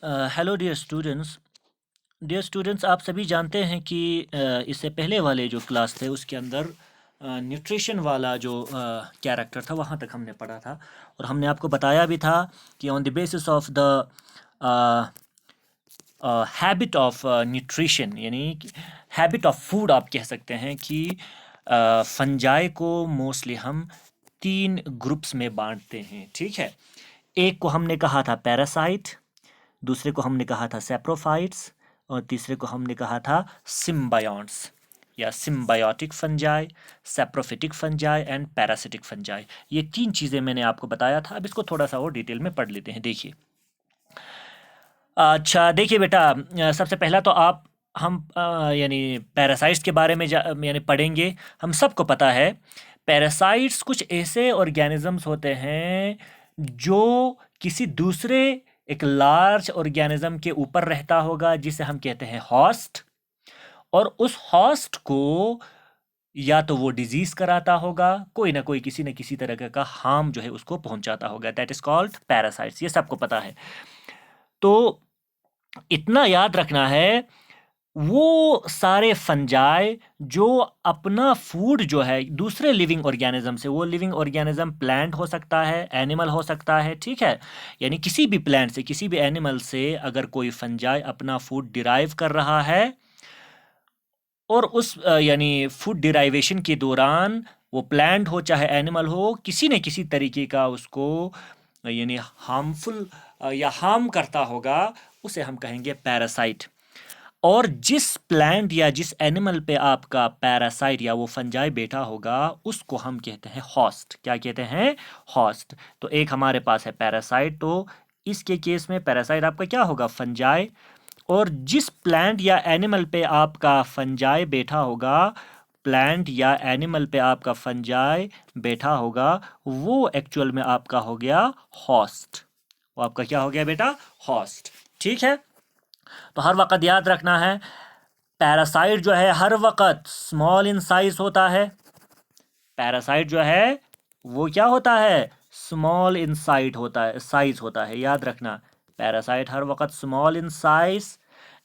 Hello dear students, आप सभी जानते हैं कि इससे पहले वाले जो क्लास थे उसके अंदर न्यूट्रिशन वाला जो कैरेक्टर था वहाँ तक हमने पढ़ा था। और हमने आपको बताया भी था कि on the basis of the habit of nutrition, यानी हैबिट ऑफ फूड आप कह सकते हैं कि फंजाई को मोस्टली हम 3 ग्रुप्स में बांटते हैं। ठीक है, एक को हमने कहा था पैरासाइट, दूसरे को हमने कहा था सेप्रोफाइट्स, और तीसरे को हमने कहा था सिम्बायोट्स या symbiotic fungi, saprophytic fungi and parasitic fungi. ये 3 चीज़ें मैंने आपको बताया था। अब इसको थोड़ा सा और डिटेल में पढ़ लेते हैं। देखिए, अच्छा देखिए बेटा, सबसे पहला तो आप हम यानी पैरासाइट्स के बारे में यानी पढ़ेंगे। हम सबको पता है पैरासाइट्स कुछ ऐसे ऑर्गेनिजम्स होते हैं जो किसी दूसरे एक लार्ज ऑर्गेनिज्म के ऊपर रहता होगा, जिसे हम कहते हैं हॉस्ट। और उस हॉस्ट को या तो वो डिजीज कराता होगा, कोई ना कोई किसी न किसी तरह का हार्म जो है उसको पहुंचाता होगा। That is called parasites. ये सबको पता है। तो इतना याद रखना है, वो सारे फंजाई जो अपना फूड जो है दूसरे लिविंग ऑर्गेनिज्म से, वो लिविंग ऑर्गेनिज्म प्लांट हो सकता है, एनिमल हो सकता है, ठीक है, यानी किसी भी प्लांट से, किसी भी एनिमल से अगर कोई फंजाई अपना फूड डिराइव कर रहा है और उस यानी फूड डिराइवेशन के दौरान वो प्लांट हो चाहे एनिमल हो, किसी न किसी तरीके का उसको यानी हार्मफुल या हार्म करता होगा, उसे हम कहेंगे पैरासाइट। और जिस प्लांट या जिस एनिमल पे आपका पैरासाइट या वो फंजाई बैठा होगा उसको हम कहते हैं हॉस्ट। क्या कहते हैं? हॉस्ट। तो एक हमारे पास है पैरासाइट, तो इसके केस में पैरासाइट आपका क्या होगा? फंजाई। और जिस प्लांट या एनिमल पे आपका फंजाई बैठा होगा, प्लांट या एनिमल पे आपका फंजाई बैठा होगा, वो एक्चुअल में आपका हो गया हॉस्ट। वो आपका क्या हो गया बेटा? हॉस्ट। ठीक है, तो हर वक्त याद रखना है पैरासाइट जो है हर वक्त स्मॉल इन साइज होता है। पैरासाइट जो है वो क्या होता है? स्मॉल इन साइज होता है, साइज होता है। याद रखना, पैरासाइट हर वक्त small in size,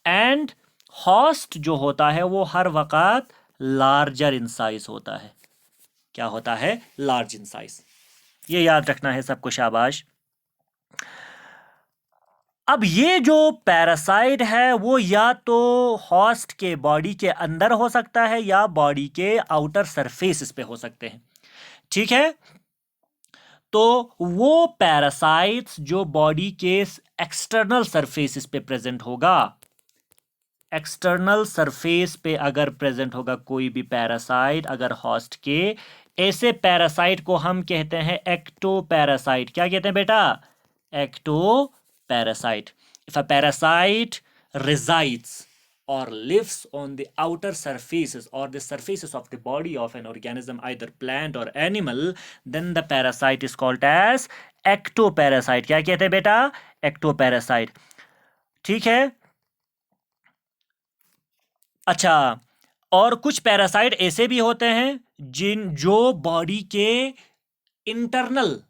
and host जो होता है वो हर वक्त लार्जर इन साइज होता है। क्या होता है? Large in size. ये याद रखना है सबको, शाबाश। अब ये जो पैरासाइट है वो या तो हॉस्ट के बॉडी के अंदर हो सकता है या बॉडी के आउटर सरफेस पे हो सकते हैं। ठीक है, तो वो पैरासाइट्स जो बॉडी के एक्सटर्नल सरफेस पे प्रेजेंट होगा, एक्सटर्नल सरफेस पे अगर प्रेजेंट होगा कोई भी पैरासाइट अगर हॉस्ट के, ऐसे पैरासाइट को हम कहते हैं एक्टोपैरासाइट। क्या कहते हैं बेटा? Ectoparasite. If a parasite resides or lives on the outer surfaces or the surfaces of the body of an organism, either plant or animal, then the parasite is called as ectoparasite. क्या कहते हैं बेटा? ectoparasite। ठीक है, अच्छा, और कुछ parasite ऐसे भी होते हैं जो बॉडी के इंटरनल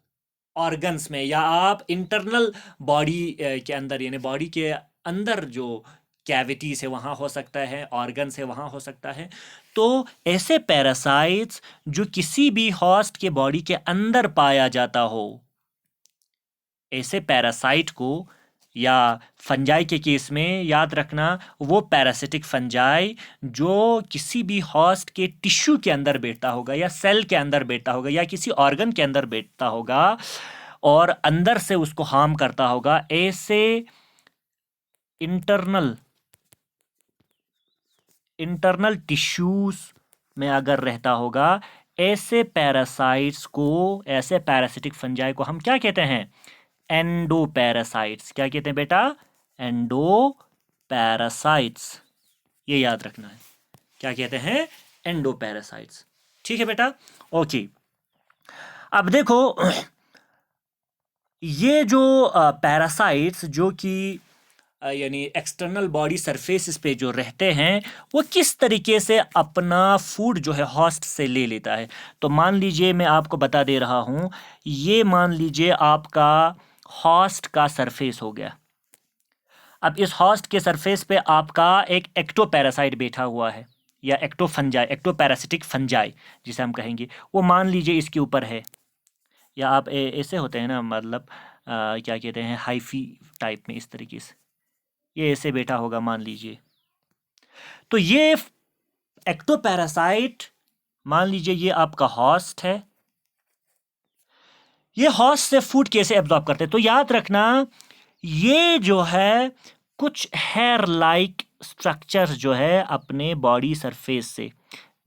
ऑर्गन्स में या आप इंटरनल बॉडी के अंदर यानी बॉडी के अंदर जो कैविटीज है वहां हो सकता है, ऑर्गन्स है वहां हो सकता है। तो ऐसे पैरासाइट्स जो किसी भी हॉस्ट के बॉडी के अंदर पाया जाता हो, ऐसे पैरासाइट को, या फंजाई के केस में याद रखना वो पैरासिटिक फंजाई जो किसी भी हॉस्ट के टिश्यू के अंदर बैठता होगा या सेल के अंदर बैठता होगा या किसी ऑर्गन के अंदर बैठता होगा और अंदर से उसको हार्म करता होगा, ऐसे इंटरनल टिश्यूज में अगर रहता होगा, ऐसे पैरासाइट्स को, ऐसे पैरासिटिक फंजाई को हम क्या कहते हैं? एंडोपैरासाइट्स। क्या कहते हैं बेटा? एंडोपैरासाइट्स। ये याद रखना है। क्या कहते हैं? एंडोपैरासाइट्स। ठीक है बेटा, ओके। अब देखो, ये जो पैरासाइट्स जो कि यानी एक्सटर्नल बॉडी सरफेस पे जो रहते हैं, वो किस तरीके से अपना फूड जो है हॉस्ट से ले लेता है। तो मान लीजिए, मैं आपको बता दे रहा हूं, ये मान लीजिए आपका हॉस्ट का सरफेस हो गया। अब इस होस्ट के सरफेस पे आपका एक एक्टोपैरासाइट बैठा हुआ है, या एक्टोफंजाई, एक्टोपैरासिटिक फंजाई जिसे हम कहेंगे, वो मान लीजिए इसके ऊपर है, या आप ऐसे होते हैं ना, मतलब क्या कहते हैं, हाइफी टाइप में, इस तरीके से ये ऐसे बैठा होगा मान लीजिए। तो ये एक्टोपैरासाइट, मान लीजिए ये आपका होस्ट है, ये होस्ट से फूड कैसे एब्जॉर्ब करते हैं? तो याद रखना, ये जो है कुछ हेयर लाइक स्ट्रक्चर्स जो है अपने बॉडी सरफेस से,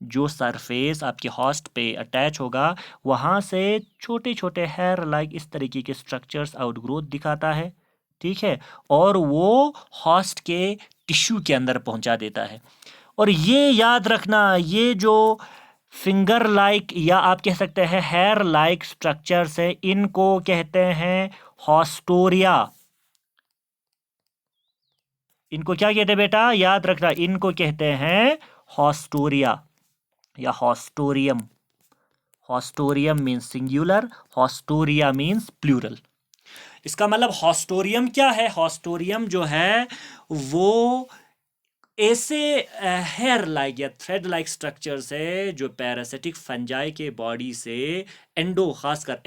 जो सरफेस आपके होस्ट पे अटैच होगा वहाँ से छोटे छोटे हेयर लाइक इस तरीके के स्ट्रक्चर्स आउटग्रोथ दिखाता है, ठीक है, और वो होस्ट के टिश्यू के अंदर पहुंचा देता है। और ये याद रखना, ये जो फिंगर लाइक या आप कह सकते हैं हेयर लाइक स्ट्रक्चर्स है, इनको कहते हैं हॉस्टोरिया। इनको क्या कहते हैं बेटा, याद रखना, इनको कहते हैं हॉस्टोरिया या haustorium. Haustorium means singular, haustoria means plural. इसका मतलब हॉस्टोरियम क्या है? हॉस्टोरियम जो है वो ऐसे हेयर लाइक या थ्रेड लाइक स्ट्रक्चर्स है जो पैरासिटिक फंजाई के बॉडी से खासकर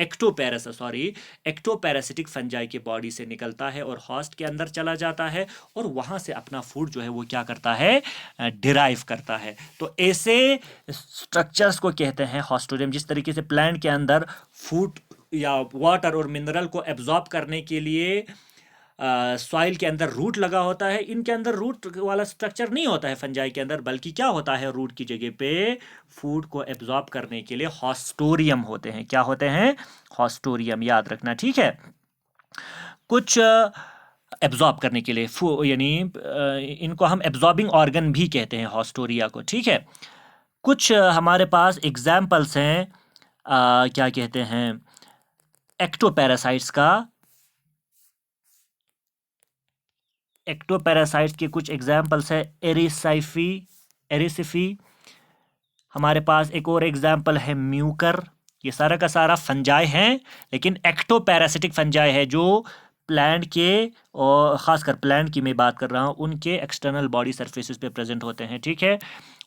एक्टोपैरासिटिक फंजाई के बॉडी से निकलता है और होस्ट के अंदर चला जाता है, और वहां से अपना फूड जो है वो क्या करता है, डिराइव करता है। तो ऐसे स्ट्रक्चर्स को कहते हैं हॉस्टोरियम। जिस तरीके से प्लांट के अंदर फूड या वाटर और मिनरल को एब्जॉर्ब करने के लिए सॉइल के अंदर रूट लगा होता है, इनके अंदर रूट वाला स्ट्रक्चर नहीं होता है फंजाई के अंदर, बल्कि क्या होता है, रूट की जगह पे फूड को एब्जॉर्ब करने के लिए हॉस्टोरियम होते हैं। क्या होते हैं? हॉस्टोरियम, याद रखना, ठीक है। कुछ एब्जॉर्ब करने के लिए यानी इनको हम एब्जॉर्बिंग ऑर्गन भी कहते हैं हॉस्टोरिया को, ठीक है। कुछ हमारे पास एग्जाम्पल्स हैं, क्या कहते हैं, एक्टोपैरासाइट्स का। एक्टोपैरासाइट्स के कुछ एग्जाम्पल्स है एरिसिफी। हमारे पास एक और एग्जाम्पल है म्यूकर। ये सारा का सारा फंजाई हैं, लेकिन एक्टोपैरासिटिक फंजाई है जो प्लांट के, और ख़ासकर प्लांट की मैं बात कर रहा हूँ, उनके एक्सटर्नल बॉडी सरफेसेस पे प्रेजेंट होते हैं, ठीक है।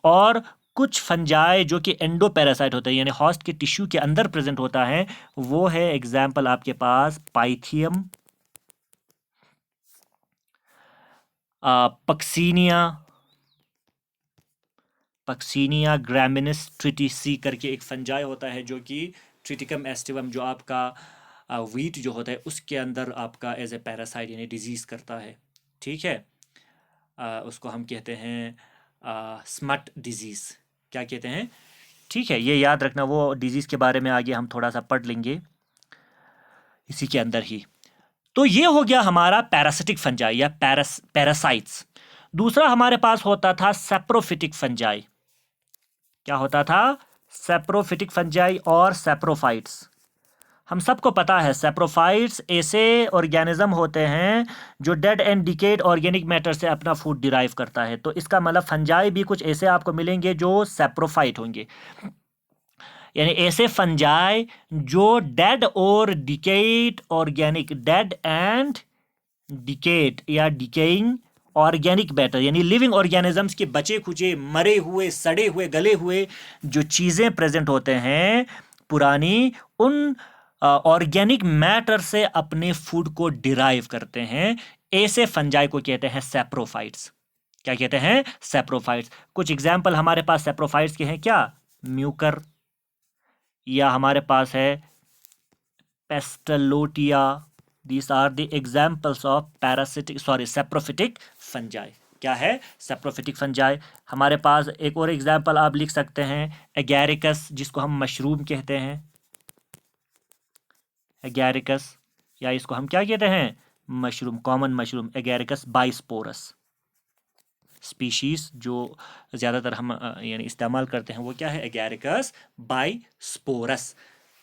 और कुछ फंजाई जो कि एंडोपैरासाइट होते हैं, यानी होस्ट के टिश्यू के अंदर प्रेजेंट होता है, वो है एग्जाम्पल आपके पास पाइथियम, पक्सीनिया ग्रामिनिस ट्रिटिसी करके एक फंजाई होता है, जो कि ट्रिटिकम एस्टिवम जो आपका वीट जो होता है उसके अंदर आपका एज ए पैरासाइट यानी डिजीज़ करता है, ठीक है। उसको हम कहते हैं स्मट डिजीज़, क्या कहते हैं, ठीक है। ये याद रखना, वो डिजीज़ के बारे में आगे हम थोड़ा सा पढ़ लेंगे इसी के अंदर ही। तो ये हो गया हमारा पैरासिटिक फंजाई या पैरासाइट्स। दूसरा हमारे पास होता था सेप्रोफिटिक फंजाई। क्या होता था? सेप्रोफिटिक फंजाई और सेप्रोफाइट्स। हम सबको पता है सेप्रोफाइट्स ऐसे ऑर्गेनिज्म होते हैं जो dead and decade organic matter से अपना फूड डिराइव करता है। तो इसका मतलब फंजाई भी कुछ ऐसे आपको मिलेंगे जो सेप्रोफाइट होंगे, यानी ऐसे फंजाई जो डेड और decade organic, dead and decade या डिकेइंग ऑर्गेनिक मैटर, यानी लिविंग ऑर्गेनिजम्स के बचे खुचे, मरे हुए, सड़े हुए, गले हुए जो चीज़ें प्रेजेंट होते हैं पुरानी, उन ऑर्गेनिक मैटर से अपने फूड को डिराइव करते हैं। ऐसे फंजाई को कहते हैं सेप्रोफाइट्स। क्या कहते हैं? सेप्रोफाइट्स। कुछ एग्जाम्पल हमारे पास सेप्रोफाइट्स के हैं, क्या? म्यूकर, या हमारे पास है पेस्टलोटिया। These are the examples of saprophytic fungi. क्या है? Saprophytic fungi. हमारे पास एक और एग्जाम्पल आप लिख सकते हैं एगैरिकस, जिसको हम मशरूम कहते हैं, एगैरिकस, या इसको हम क्या कहते हैं? Mushroom, common mushroom, agaricus bisporus. Species जो ज़्यादातर हम यानी इस्तेमाल करते हैं वो क्या है? एगैरिकस बाइस्पोरस,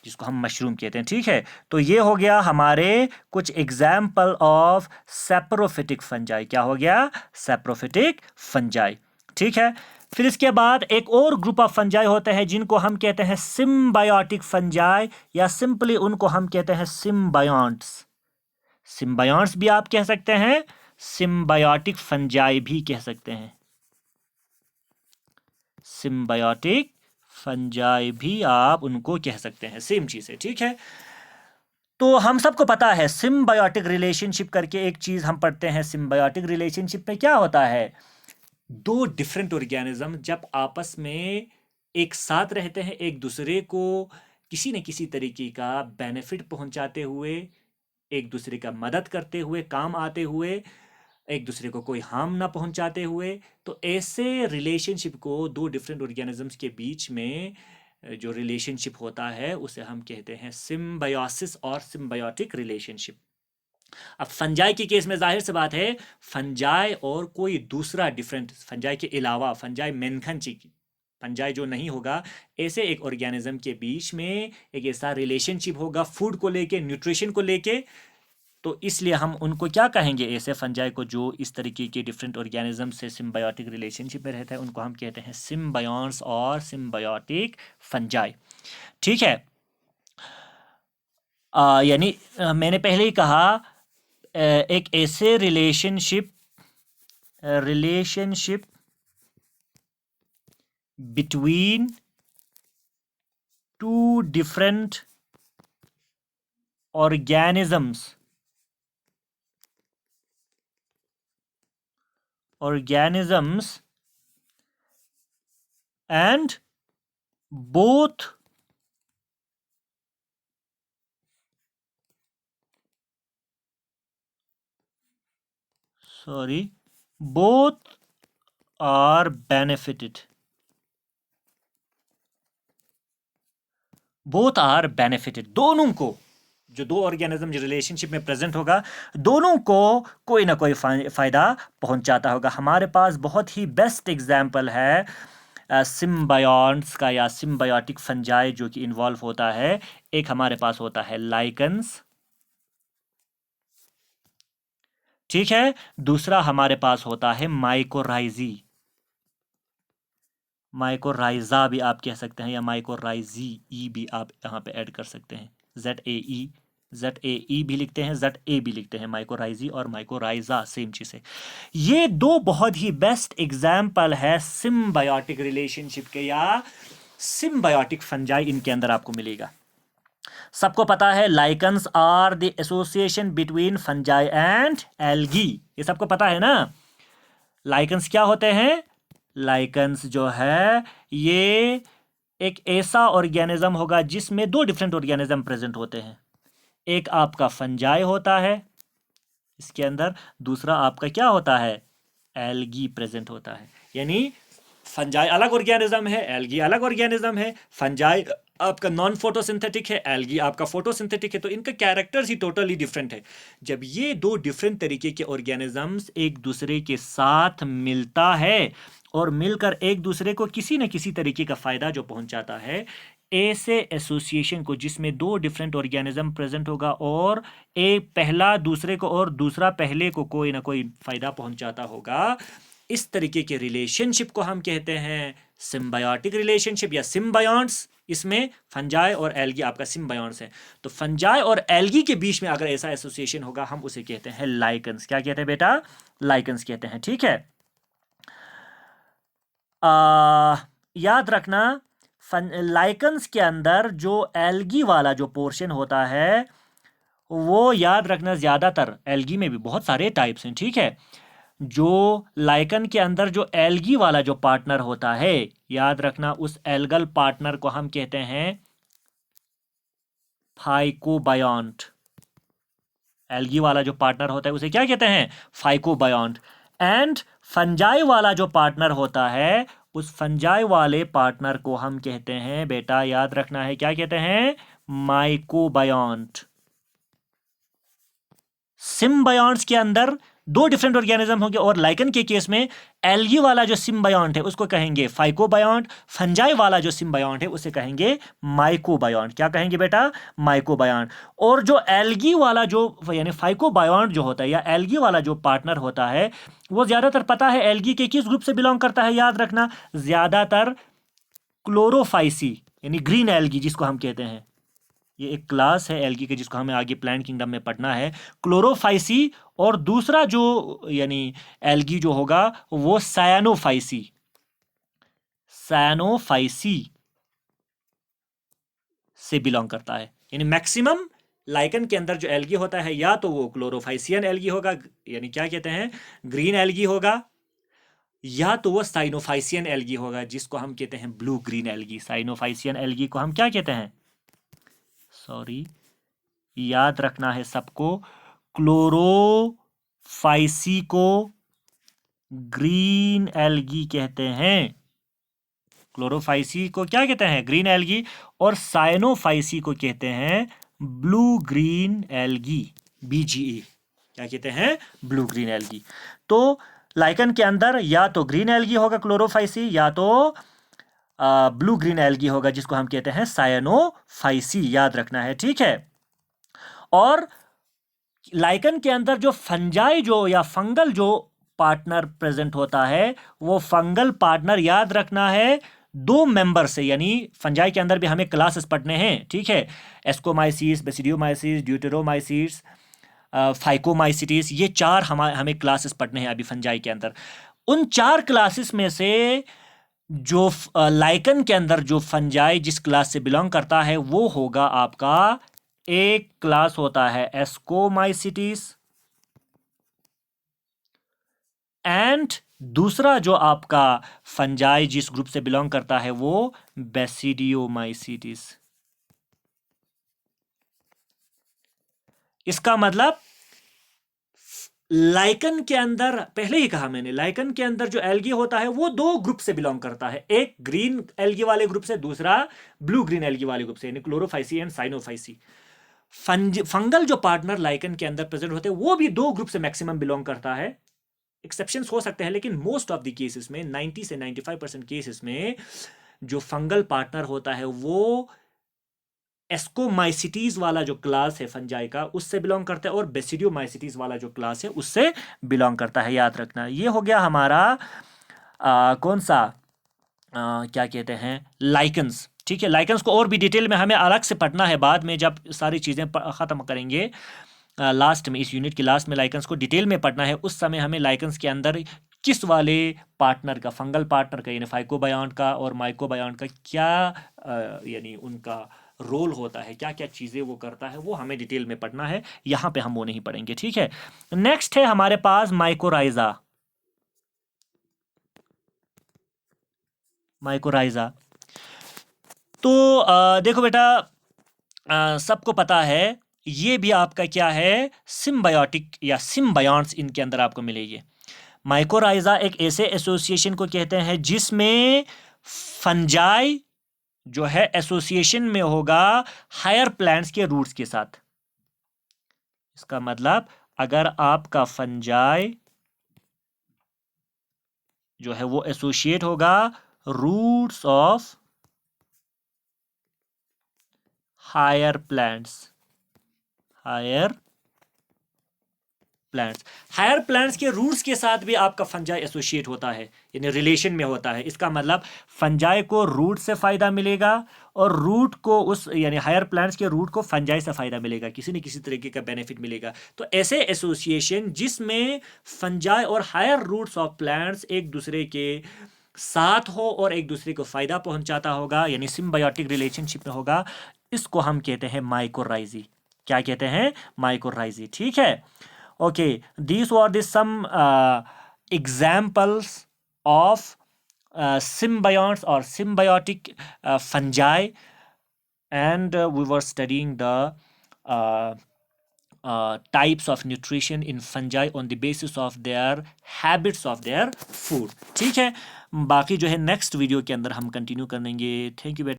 जिसको हम मशरूम कहते हैं, ठीक है। तो ये हो गया हमारे कुछ एग्जाम्पल ऑफ सेप्रोफिटिक फंजाई। क्या हो गया? सेप्रोफिटिक फंजाई, ठीक है। फिर इसके बाद एक और ग्रुप ऑफ फंजाई होते हैं जिनको हम कहते हैं सिम्बायोटिक फंजाई, या सिंपली उनको हम कहते हैं सिम्बायोंट्स। सिम्बायोंट्स भी आप कह सकते हैं, सिम्बायोटिक फंजाई भी कह सकते हैं। सिम्बायोटिक फंजाई भी आप उनको कह सकते हैं, सेम चीज़ है, ठीक है। तो हम सबको पता है सिम्बायोटिक रिलेशनशिप करके एक चीज़ हम पढ़ते हैं। सिम्बायोटिक रिलेशनशिप में क्या होता है, दो डिफरेंट ऑर्गेनिज्म जब आपस में एक साथ रहते हैं, एक दूसरे को किसी न किसी तरीके का बेनिफिट पहुंचाते हुए, एक दूसरे का मदद करते हुए, काम आते हुए, एक दूसरे को कोई हार्म ना पहुंचाते हुए, तो ऐसे रिलेशनशिप को दो डिफरेंट ऑर्गेनिजम्स के बीच में जो रिलेशनशिप होता है उसे हम कहते हैं सिम्बायोसिस और सिम्बायोटिक रिलेशनशिप। अब फंजाई के केस में जाहिर सी बात है, फंजाई और कोई दूसरा डिफरेंट, फंजाई के अलावा, फंजाई मेनखंची, फंजाई जो नहीं होगा, ऐसे एक ऑर्गेनिज्म के बीच में एक ऐसा रिलेशनशिप होगा फूड को लेके, न्यूट्रिशन को लेके, तो इसलिए हम उनको क्या कहेंगे, ऐसे फंजाई को जो इस तरीके के डिफरेंट ऑर्गेनिज्म से सिम्बायोटिक रिलेशनशिप में रहता है, उनको हम कहते हैं सिम्बायोन्स और सिम्बायोटिक फंजाई, ठीक है। यानी मैंने पहले ही कहा एक ऐसे relationship between two different organisms and both are benefited, दोनों को, जो दो ऑर्गेनिज्म जो रिलेशनशिप में प्रेजेंट होगा, दोनों को कोई ना कोई फायदा पहुंचाता होगा। हमारे पास बहुत ही बेस्ट एग्जाम्पल है सिम्बायोन्ट्स का या सिम्बायोटिक फंजाई जो कि इन्वॉल्व होता है। एक हमारे पास होता है लाइकन्स, ठीक है, दूसरा हमारे पास होता है माइकोराइजी, माइकोराइजा भी आप कह सकते हैं, या माइकोराइजी ई भी आप यहाँ पे ऐड कर सकते हैं, ZAE भी लिखते हैं, ZA भी लिखते हैं, माइकोराइजी और माइकोराइजा सेम चीज है। ये दो बहुत ही बेस्ट एग्जाम्पल है सिम्बायोटिक रिलेशनशिप के या सिम्बायोटिक फंजाई, इनके अंदर आपको मिलेगा। सबको पता है lichens are the association between fungi and algae, ये सबको पता है ना। लाइकन्स क्या होते हैं, लाइकन्स जो है ये एक ऐसा ऑर्गेनिज्म होगा जिसमें दो डिफरेंट ऑर्गेनिज्म प्रेजेंट होते हैं। एक आपका फंजाई होता है इसके अंदर, दूसरा आपका क्या होता है, एल्गी प्रेजेंट होता है। यानी फंजाई अलग ऑर्गेनिज्म है, एल्गी अलग ऑर्गेनिज्म है। फंजाई आपका नॉन फोटोसिंथेटिक है, एल्गी आपका फोटोसिंथेटिक है, तो इनका कैरेक्टर्स ही टोटली डिफरेंट है। जब ये दो डिफरेंट तरीके के ऑर्गेनिजम्स एक दूसरे के साथ मिलता है और मिलकर एक दूसरे को किसी न किसी तरीके का फायदा जो पहुंचाता है, ऐसे एसोसिएशन को जिसमें दो डिफरेंट ऑर्गेनिज्म प्रेजेंट होगा और एक पहला दूसरे को और दूसरा पहले को कोई ना कोई फायदा पहुंचाता होगा, इस तरीके के रिलेशनशिप को हम कहते हैं सिम्बायोटिक रिलेशनशिप या सिम्बायोन्ट्स। इसमें फंजाई और एल्गी आपका सिम्बायोन्ट्स है। तो फंजाई और एल्गी के बीच में अगर ऐसा एसोसिएशन होगा, हम उसे कहते हैं लाइकन्स। क्या कहते हैं बेटा, लाइकन्स कहते हैं, ठीक है। याद रखना लाइकन्स के अंदर जो एल्गी वाला जो पोर्शन होता है, वो याद रखना, ज्यादातर एल्गी में भी बहुत सारे टाइप्स हैं, ठीक है। जो लाइकन के अंदर जो एल्गी वाला जो पार्टनर होता है, याद रखना उस एल्गल पार्टनर को हम कहते हैं फाइकोबायोन्ट। एल्गी वाला जो पार्टनर होता है उसे क्या कहते हैं, फाइकोबायोन्ट। एंड फंजाई वाला जो पार्टनर होता है, उस फंजाई वाले पार्टनर को हम कहते हैं बेटा, याद रखना है, क्या कहते हैं, माइकोबायोन्ट। सिम्बायोन्ट्स के अंदर दो डिफरेंट ऑर्गेनिज्म होंगे और लाइकन के केस में एल्गी वाला जो सिम्बायोन्ट है उसको कहेंगे फाइकोबायोन्ट, फंजाई वाला जो सिम्बायोन्ट है उसे कहेंगे माइकोबायोन्ट। क्या कहेंगे बेटा, माइकोबायोन्ट। और जो एल्गी वाला जो यानी फाइकोबायोन्ट जो होता है या एल्गी वाला जो पार्टनर होता है, वो ज्यादातर पता है एल्गी के किस ग्रुप से बिलोंग करता है, याद रखना ज्यादातर क्लोरोफाइसी यानी ग्रीन एल्गी जिसको हम कहते हैं। ये एक क्लास है एल्गी के जिसको हमें आगे प्लांट किंगडम में पढ़ना है। क्लोरोफाइसी और दूसरा जो यानी एल्गी जो होगा वो सायानोफाइसी से बिलोंग करता है। यानी मैक्सिमम लाइकन के अंदर जो एल्गी होता है या तो वो क्लोरोफाइसियन एल्गी होगा, यानी क्या कहते हैं ग्रीन एल्गी होगा, या तो वो साइनोफाइसियन एल्गी होगा जिसको हम कहते हैं blue green algae. Cyanophycean algae को हम क्या कहते हैं, सॉरी याद रखना है सबको, क्लोरोफाइसी को ग्रीन एल्गी कहते हैं। क्लोरोफाइसी को क्या कहते हैं, ग्रीन एल्गी, और साइनोफाइसी को कहते हैं ब्लू ग्रीन एल्गी, BGE क्या कहते हैं, ब्लू ग्रीन एल्गी। तो लाइकन के अंदर या तो ग्रीन एल्गी होगा क्लोरोफाइसी, या तो ब्लू ग्रीन एल्गी होगा जिसको हम कहते हैं साइनोफाइसी, याद रखना है, ठीक है। और लाइकन के अंदर जो फंजाई जो या फंगल जो पार्टनर प्रेजेंट होता है, वो फंगल पार्टनर याद रखना है दो मेंबर से, यानी फंजाई के अंदर भी हमें क्लासेस पढ़ने हैं, ठीक है, एस्कोमाइसिस, बेसिडियोमाइसिस, ड्यूटेरोमाइसिस, फाइकोमाइसिटिस, ये चार हमें क्लासेस पढ़ने हैं अभी फंजाई के अंदर। उन चार क्लासेस में से जो लाइकन के अंदर जो फंजाई जिस क्लास से बिलोंग करता है वो होगा आपका, एक क्लास होता है एस्कोमाइसिटिस, एंड दूसरा जो आपका फंजाई जिस ग्रुप से बिलोंग करता है वो बेसिडियोमाइसिटिस। इसका मतलब लाइकन के अंदर, पहले ही कहा मैंने, लाइकन के अंदर जो एल्गी होता है वो दो ग्रुप से बिलोंग करता है, एक ग्रीन एल्गी वाले ग्रुप से, दूसरा ब्लू ग्रीन एल्गी वाले ग्रुप से, यानी क्लोरोफाइसी एंड साइनोफाइसी। फंगल जो पार्टनर लाइकन के अंदर प्रेजेंट होते हैं वो भी दो ग्रुप से मैक्सिमम बिलोंग करता है। एक्सेप्शंस हो सकते हैं लेकिन मोस्ट ऑफ द केसेस में 90 से 95% केसेस में जो फंगल पार्टनर होता है वो एस्कोमाइसिटीज वाला जो क्लास है फंजाई का उससे बिलोंग करता है, और बेसिडियोमाइसिटीज वाला जो क्लास है उससे बिलोंग करता है, याद रखना। ये हो गया हमारा कौन सा क्या कहते हैं, लाइकन्स, ठीक है। लाइकन्स को और भी डिटेल में हमें अलग से पढ़ना है बाद में, जब सारी चीज़ें ख़त्म करेंगे लास्ट में, इस यूनिट के लास्ट में लाइकन्स को डिटेल में पढ़ना है। उस समय हमें लाइकन्स के अंदर किस वाले पार्टनर का, फंगल पार्टनर का यानी फाइकोबायोंट का और माइकोबायोंट का क्या यानी उनका रोल होता है, क्या क्या चीज़ें वो करता है, वो हमें डिटेल में पढ़ना है, यहाँ पे हम वो नहीं पढ़ेंगे, ठीक है। नेक्स्ट है हमारे पास माइकोराइजा। माइकोराइजा तो देखो बेटा, सबको पता है ये भी आपका क्या है, सिम्बायोटिक या सिम्बायोंट्स इनके अंदर आपको मिलेगी। माइकोराइजा एक ऐसे एसोसिएशन को कहते हैं जिसमें फंजाई जो है एसोसिएशन में होगा हायर प्लांट्स के रूट्स के साथ। इसका मतलब अगर आपका फंजाई जो है वो एसोसिएट होगा roots of higher plants, higher plants के रूट्स के साथ भी आपका फंजाई एसोसिएट होता है, यानी रिलेशन में होता है। इसका मतलब फंजाई को रूट से फायदा मिलेगा और रूट को उस यानी हायर प्लांट्स के रूट को फंजाई से फायदा मिलेगा, किसी न किसी तरीके का बेनिफिट मिलेगा। तो ऐसे एसोसिएशन जिसमें फंजाई और हायर रूट्स ऑफ प्लांट्स एक दूसरे के साथ हो और एक दूसरे को फायदा पहुंचाता होगा, यानी सिम्बायोटिक रिलेशनशिप में होगा, इसको हम कहते हैं माइकोराइजी। क्या कहते हैं, माइकोराइजी, ठीक है। Okay, these were the some examples of symbionts or symbiotic fungi, and we were studying the types of nutrition in fungi on the basis of their habits of their food, ठीक है। बाकी जो है नेक्स्ट वीडियो के अंदर हम continue करेंगे। Thank you बेटा।